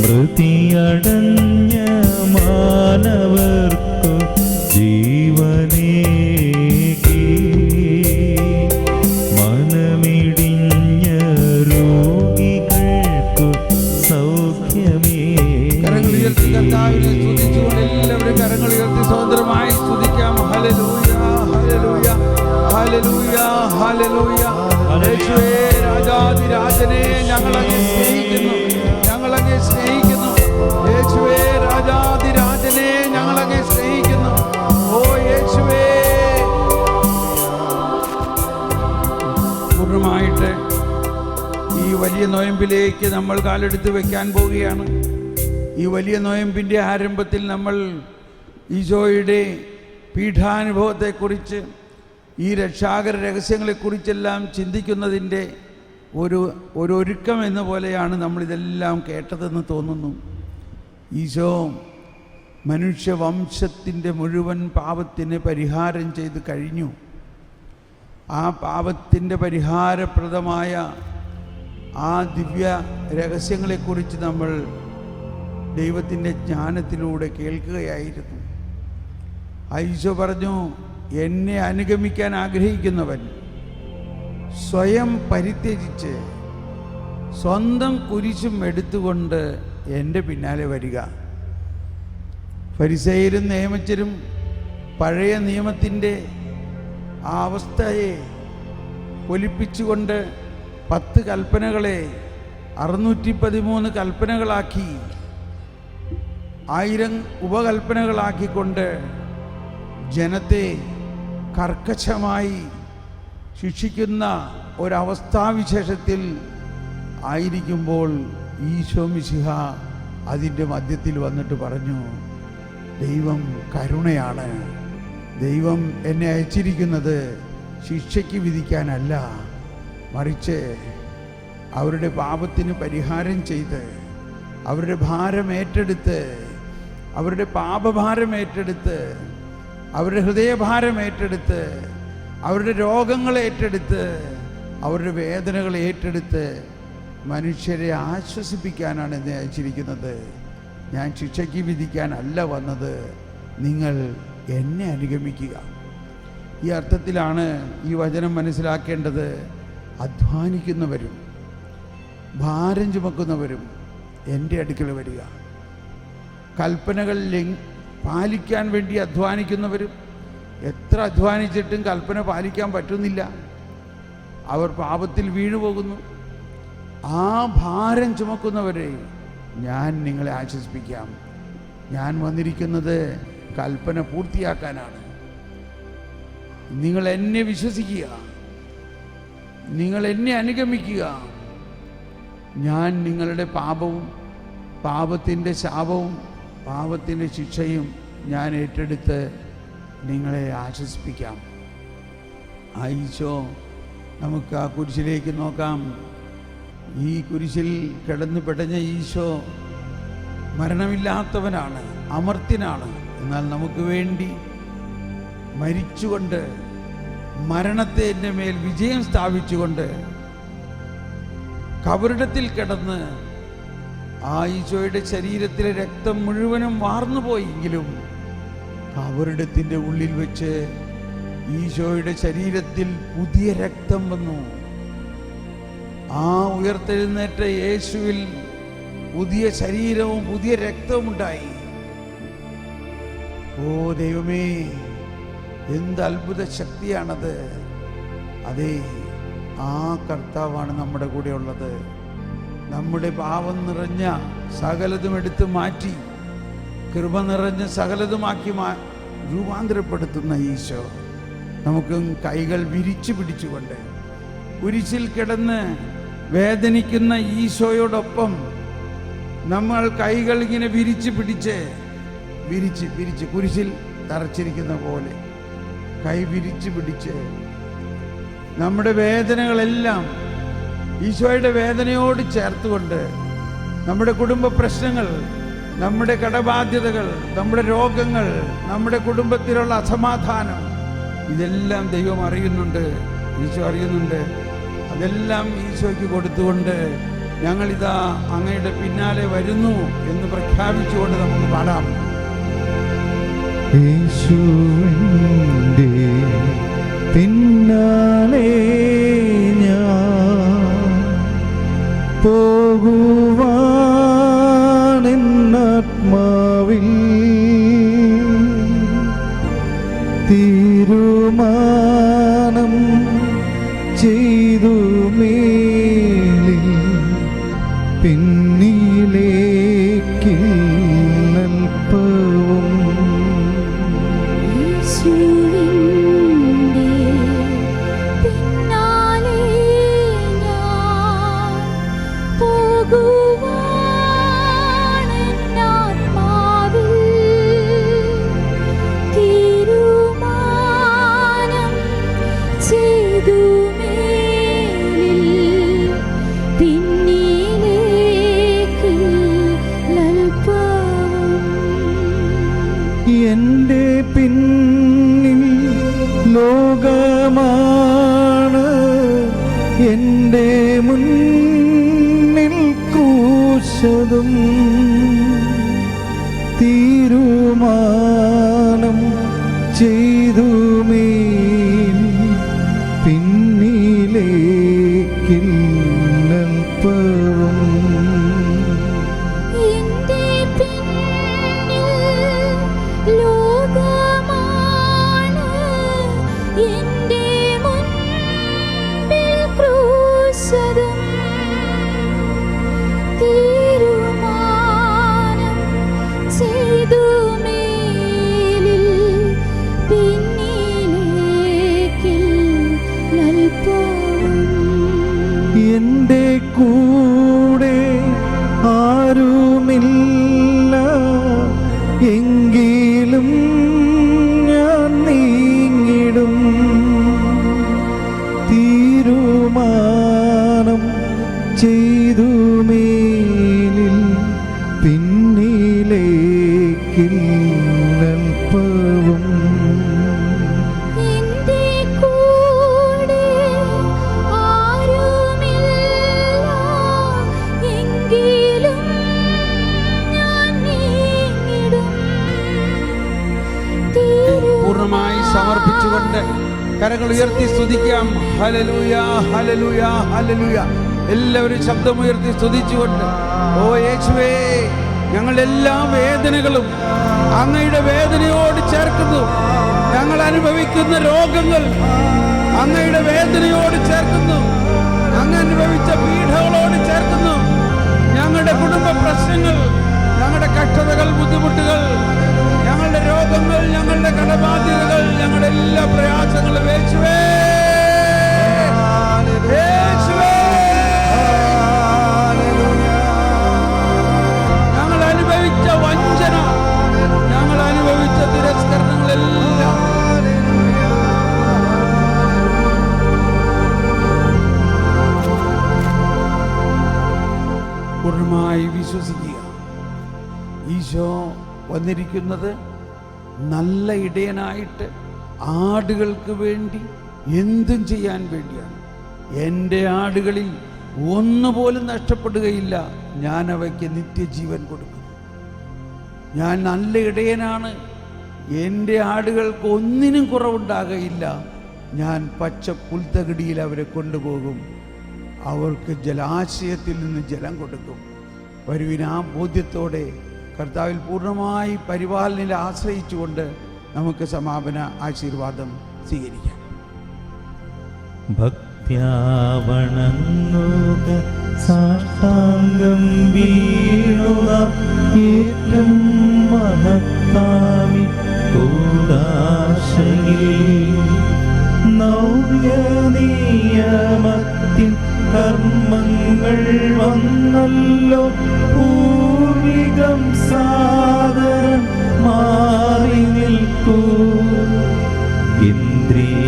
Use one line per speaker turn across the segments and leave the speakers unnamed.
മൃതിയടഞ്ഞ മാനവർക്കു ജീവനേകി, മനമിടിഞ്ഞ രോഗികൾക്കു സൗഖ്യമേകി.
എല്ലാവരും കരങ്ങൾ ഉയർത്തി സ്വതന്ത്രമായി സ്തുതിക്കാം. Hallelujah, hallelujah, hallelujah, hallelujah. യേശുവേ രാജാധിരാജനെ ഞങ്ങളങ്ങ് സ്നേഹിക്കുന്നു, ഞങ്ങളങ്ങ് സ്നേഹിക്കുന്നു. യേശുവേ രാജാധിരാജനെ ഞങ്ങളങ്ങ് സ്നേഹിക്കുന്നു. ഓ യേശുവേ, പൂർണ്ണമായിട്ട് ഈ വലിയ നോയമ്പിലേക്ക് നമ്മൾ കാലെടുത്ത് വെക്കാൻ പോവുകയാണ്. ഈ വലിയ നോയമ്പിൻ്റെ ആരംഭത്തിൽ നമ്മൾ ഈശോയുടെ പീഠാനുഭവത്തെക്കുറിച്ച്, ഈ രക്ഷാകര രഹസ്യങ്ങളെക്കുറിച്ചെല്ലാം ചിന്തിക്കുന്നതിൻ്റെ ഒരുക്കം എന്ന പോലെയാണ് നമ്മളിതെല്ലാം കേട്ടതെന്ന് തോന്നുന്നു. ഈശോ മനുഷ്യവംശത്തിൻ്റെ മുഴുവൻ പാപത്തിന് പരിഹാരം ചെയ്ത് കഴിഞ്ഞു. ആ പാപത്തിൻ്റെ പരിഹാരപ്രദമായ ആ ദിവ്യ രഹസ്യങ്ങളെക്കുറിച്ച് നമ്മൾ ദൈവത്തിൻ്റെ ജ്ഞാനത്തിലൂടെ കേൾക്കുകയായിരുന്നു. ഈശോ പറഞ്ഞു, എന്നെ അനുഗമിക്കാൻ ആഗ്രഹിക്കുന്നവൻ സ്വയം പരിത്യജിച്ച് സ്വന്തം കുരിശും എടുത്തുകൊണ്ട് എൻ്റെ പിന്നാലെ വരിക. ഫരിസേയരും നിയമജ്ഞരും പഴയ നിയമത്തിൻ്റെ ആ അവസ്ഥയെ പൊലിപ്പിച്ചുകൊണ്ട് 10 കൽപ്പനകളെ 613 കൽപ്പനകളാക്കി, 1000 ഉപകൽപ്പനകളാക്കിക്കൊണ്ട് ജനത്തെ കർക്കശമായി ശിക്ഷിക്കുന്ന ഒരവസ്ഥാവിശേഷത്തിൽ ആയിരിക്കുമ്പോൾ ഈശോ മിശിഹ അതിൻ്റെ മധ്യത്തിൽ വന്നിട്ട് പറഞ്ഞു, ദൈവം കരുണയാണ്. ദൈവം എന്നെ അയച്ചിരിക്കുന്നത് ശിക്ഷയ്ക്ക് വിധിക്കാനല്ല, മറിച്ച് അവരുടെ പാപത്തിന് പരിഹാരം ചെയ്ത്, അവരുടെ ഭാരം ഏറ്റെടുത്ത്, അവരുടെ പാപഭാരം ഏറ്റെടുത്ത്, അവരുടെ ഹൃദയഭാരം ഏറ്റെടുത്ത്, അവരുടെ രോഗങ്ങൾ ഏറ്റെടുത്ത്, അവരുടെ വേദനകൾ ഏറ്റെടുത്ത് മനുഷ്യരെ ആശ്വസിപ്പിക്കാനാണ് എന്നെ അയച്ചിരിക്കുന്നത്. ഞാൻ ശിക്ഷയ്ക്ക് വിധിക്കാനല്ല വന്നത്, നിങ്ങൾ എന്നെ അനുഗമിക്കുക. ഈ അർത്ഥത്തിലാണ് ഈ വചനം മനസ്സിലാക്കേണ്ടത്. അധ്വാനിക്കുന്നവരും ഭാരം ചുമക്കുന്നവരും എൻ്റെ അടുക്കൽ വരിക. കൽപ്പനകൾ പാലിക്കാൻ വേണ്ടി അധ്വാനിക്കുന്നവരും എത്ര അധ്വാനിച്ചിട്ടും കൽപ്പന പാലിക്കാൻ പറ്റുന്നില്ല, അവർ പാപത്തിൽ വീണുപോകുന്നു. ആ ഭാരം ചുമക്കുന്നവരെ ഞാൻ നിങ്ങളെ ആശ്വസിപ്പിക്കാം. ഞാൻ വന്നിരിക്കുന്നത് കൽപ്പന പൂർത്തിയാക്കാനാണ്. നിങ്ങൾ എന്നെ വിശ്വസിക്കുക, നിങ്ങൾ എന്നെ അനുഗമിക്കുക. ഞാൻ നിങ്ങളുടെ പാപവും പാപത്തിൻ്റെ ശാപവും പാപത്തിൻ്റെ ശിക്ഷയും ഞാൻ ഏറ്റെടുത്ത് നിങ്ങളെ ആശ്വസിപ്പിക്കാം. ഈശോ, നമുക്ക് ആ കുരിശിലേക്ക് നോക്കാം. ഈ കുരിശിൽ കിടന്നു പിടഞ്ഞ ഈശോ മരണമില്ലാത്തവനാണ്, അമർത്യനാണ്. എന്നാൽ നമുക്ക് വേണ്ടി മരിച്ചുകൊണ്ട്, മരണത്തെ എൻ്റെ മേൽ വിജയം സ്ഥാപിച്ചുകൊണ്ട് കബറിടത്തിൽ കിടന്ന് ആ ഈശോയുടെ ശരീരത്തിലെ രക്തം മുഴുവനും വാർന്നുപോയെങ്കിലും കബറിടത്തിൻ്റെ ഉള്ളിൽ വെച്ച് ഈശോയുടെ ശരീരത്തിൽ പുതിയ രക്തം വന്നു. ആ ഉയർത്തെഴുന്നേറ്റ യേശുവിൽ പുതിയ ശരീരവും പുതിയ രക്തവും ഉണ്ടായി. ഓ ദൈവമേ, എന്ത് അത്ഭുത ശക്തിയാണത്! അതെ, ആ കർത്താവാണ് നമ്മുടെ കൂടെ ഉള്ളത്. നമ്മുടെ പാപം നിറഞ്ഞ സകലതും എടുത്തു മാറ്റി കൃപ നിറഞ്ഞ സകലതുമാക്കി രൂപാന്തരപ്പെടുത്തുന്ന ഈശോ. നമുക്ക് കൈകൾ വിരിച്ചു പിടിച്ചുകൊണ്ട് കുരിശിൽ കിടന്ന് വേദനിക്കുന്ന ഈശോയോടൊപ്പം നമ്മൾ കൈകൾ ഇങ്ങനെ വിരിച്ച് പിടിച്ച് വിരിച്ച് കുരിശിൽ തറച്ചിരിക്കുന്ന പോലെ കൈ വിരിച്ച് പിടിച്ച് നമ്മുടെ വേദനകളെല്ലാം ഈശോയുടെ വേദനയോട് ചേർത്തുകൊണ്ട് നമ്മുടെ കുടുംബ പ്രശ്നങ്ങൾ, നമ്മുടെ കടബാധ്യതകൾ, നമ്മുടെ രോഗങ്ങൾ, നമ്മുടെ കുടുംബത്തിലുള്ള അസമാധാനം, ഇതെല്ലാം ദൈവം അറിയുന്നുണ്ട്, ഈശോ അറിയുന്നുണ്ട്. അതെല്ലാം ഈശോയ്ക്ക് കൊടുത്തുകൊണ്ട് ഞങ്ങളിതാ അങ്ങയുടെ പിന്നാലെ വരുന്നു എന്ന് പ്രഖ്യാപിച്ചുകൊണ്ട് നമുക്ക് പാടാം.
യേശുവിൻ്റെ പിന്നാലെ ഞാൻ പോകുവാനെന്നാത്മാവിൽ തീരുമാനം ചെയ്തു മേലിൽ പിന്നിലേക്കില്ലൽപ്പവും എന്റെ പിന്നിൽ ലോകമാണ്, എന്റെ മുന്നിൽ ക്രൂശതും തീരുമാനം ചെയ്തു മേൽ പിന്നിലേക്കില്ലൽപ്പവും എന്റെ കൂടെ ആരുമില്ല എങ്കിലും ഞാൻ നീങ്ങിടും തീരുമാനം ചെയ്തു മേലിൽ പിന്നിലേക്കില്ലൽപ്പവും
പൂർണ്ണമായി സമർപ്പിച്ചുകൊണ്ട് കരങ്ങൾ ഉയർത്തി സ്തുതിക്കാം. Hallelujah, hallelujah, hallelujah. എല്ലാവരും ശബ്ദമുയർത്തി സ്തുതിച്ചുകൊണ്ട്, ഓ യേശുവേ, ഞങ്ങളുടെ എല്ലാ വേദനകളും അങ്ങയുടെ വേദനയോട് ചേർക്കുന്നു. ഞങ്ങൾ അനുഭവിക്കുന്ന രോഗങ്ങൾ അങ്ങയുടെ വേദനയോട് ചേർക്കുന്നു. അങ്ങ് അനുഭവിച്ച പീഡകളോട് ചേർക്കുന്നു. ഞങ്ങളുടെ കുടുംബ പ്രശ്നങ്ങൾ, ഞങ്ങളുടെ കഷ്ടതകൾ, ബുദ്ധിമുട്ടുകൾ, ഞങ്ങളുടെ രോഗങ്ങൾ, ഞങ്ങളുടെ കടബാധ്യതകൾ, ഞങ്ങളുടെ എല്ലാ പ്രയാസങ്ങളും യേശുവേ, യേശുവേ, ഞങ്ങൾ അനുഭവിച്ച വഞ്ചന, ഞങ്ങൾ അനുഭവിച്ച തിരസ്കരണങ്ങളെല്ലാം പൂർണ്ണമായി വിശ്വസിക്കുക. ഈശോ വന്നിരിക്കുന്നത് നല്ല ഇടയനായിട്ട് ആടുകൾക്ക് വേണ്ടി എന്തും ചെയ്യാൻ വേണ്ടിയാണ്. എൻ്റെ ആടുകളിൽ ഒന്നുപോലും നഷ്ടപ്പെടുകയില്ല, ഞാൻ അവയ്ക്ക് നിത്യജീവൻ കൊടുക്കുന്നു. ഞാൻ നല്ല ഇടയനാണ്, എൻ്റെ ആടുകൾക്ക് ഒന്നിനും കുറവുണ്ടാകുകയില്ല. ഞാൻ പച്ച പുൽത്തകിടിയിൽ അവരെ കൊണ്ടുപോകും. അവർക്ക് ജലാശയത്തിൽ നിന്ന് ജലം കൊടുക്കും. വരുവിൻ, ആ ബോധ്യത്തോടെ കർത്താവിൽ പൂർണ്ണമായി പരിപാലനയിൽ ആശ്രയിച്ചുകൊണ്ട് നമുക്ക് സമാപന ആശീർവാദം സ്വീകരിക്കാം.
ഭക്ത്യാവണങ്ങുക സാഷ്ടാംഗം വീണുക ഏറ്റം മഹത്താമി കൂദാശയിൽ നവ്യനിയമത്തിൻ കർമ്മങ്ങൾ വന്നല്ലോ പൂർവികം സാദരം മാറി നിൽക്കൂ. ഇന്ദ്രിയങ്ങൾക്കിഴും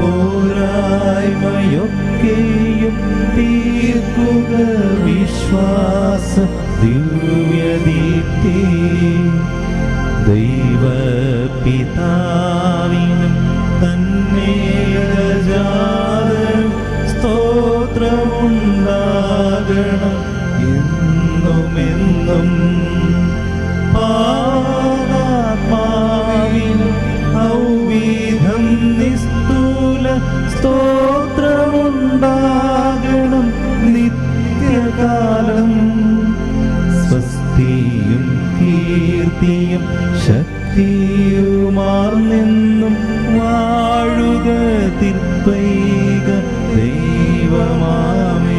പോരായ്മയൊക്കെയും തീർക്കുക വിശ്വാസ ദിവ്യദീപ്തി. ദൈവപിതാവിനും തന്നേകജാതനും സ്തോത്രമുണ്ടാകണം എന്നുമെന്നും. പാപാത്മാവിനും ഔവിധം നിസ്തുല സ്തോത്രമുണ്ടാകണം നിത്യകാലം. സ്വസ്തിയും കീർത്തിയും ശക്തിയുമാർന്നെന്നും വാഴുക തിർപ്പൈക ദൈവമാമേ.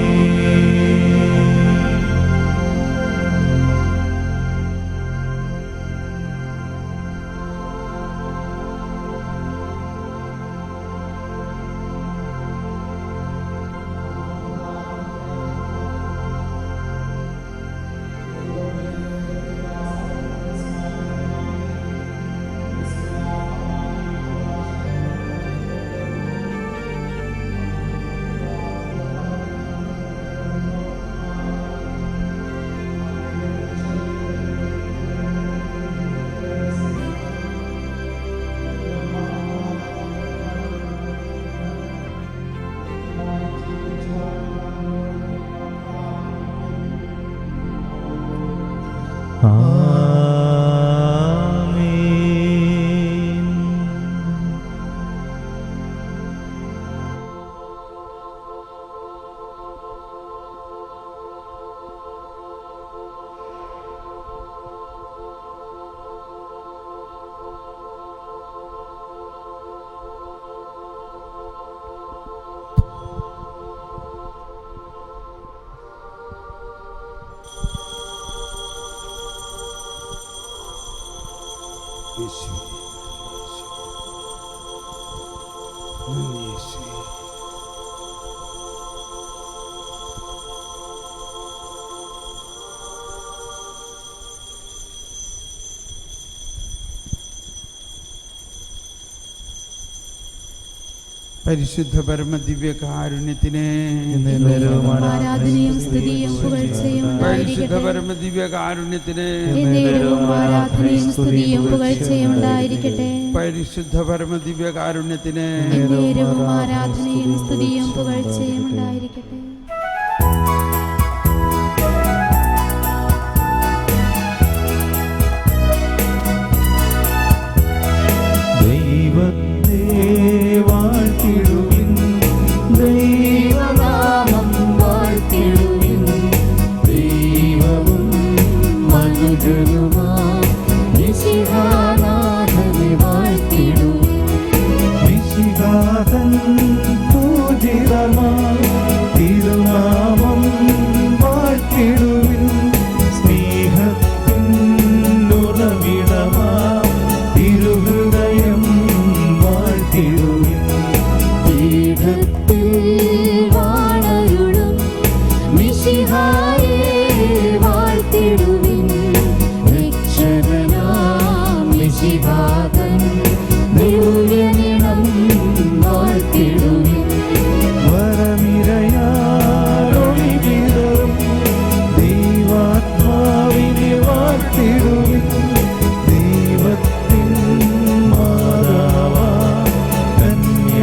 പരിശുദ്ധ പരമദിവ്യകാരുണ്യത്തിന്
ആരാധനയും സ്തുതിയും പുകഴ്ചയും
പരിശുദ്ധ പരമദിവ്യകാരുണ്യത്തിന്
ആരാധനയും സ്തുതിയും പുകഴ്ചയും ഉണ്ടായിരിക്കട്ടെ.
പരിശുദ്ധ പരമദിവ്യകാരുണ്യത്തിന്
ആരാധനയും സ്തുതിയും പുകഴ്ചയും ഉണ്ടായിരിക്കട്ടെ.
ദൈവനാമം വാഴ്ത്തിടുവിൻ. ദൈവവും മനുജനുമാം മിശിഹാനാഥനെ വാഴ്ത്തിടുവിൻ. മിശിഹാതൻ പൂജിതമാം തിരുനാമം വാഴ്ത്തിടുവിൻ. സ്നേഹത്തിൻ ഉറവിടമാം തിരുഹൃദയം വാഴ്ത്തിടുവിൻ.
വാണരുളും മിശിഹായെ വാഴ്ത്തിടുവിൻ. രക്ഷകനാം മിശിഹാതൻ ദിവ്യനിണം വാഴ്ത്തിടുവിൻ.
വരമിരയാലൊളിവിതറും ദൈവാത്മാവിനെ വാഴ്ത്തിടുവിൻ.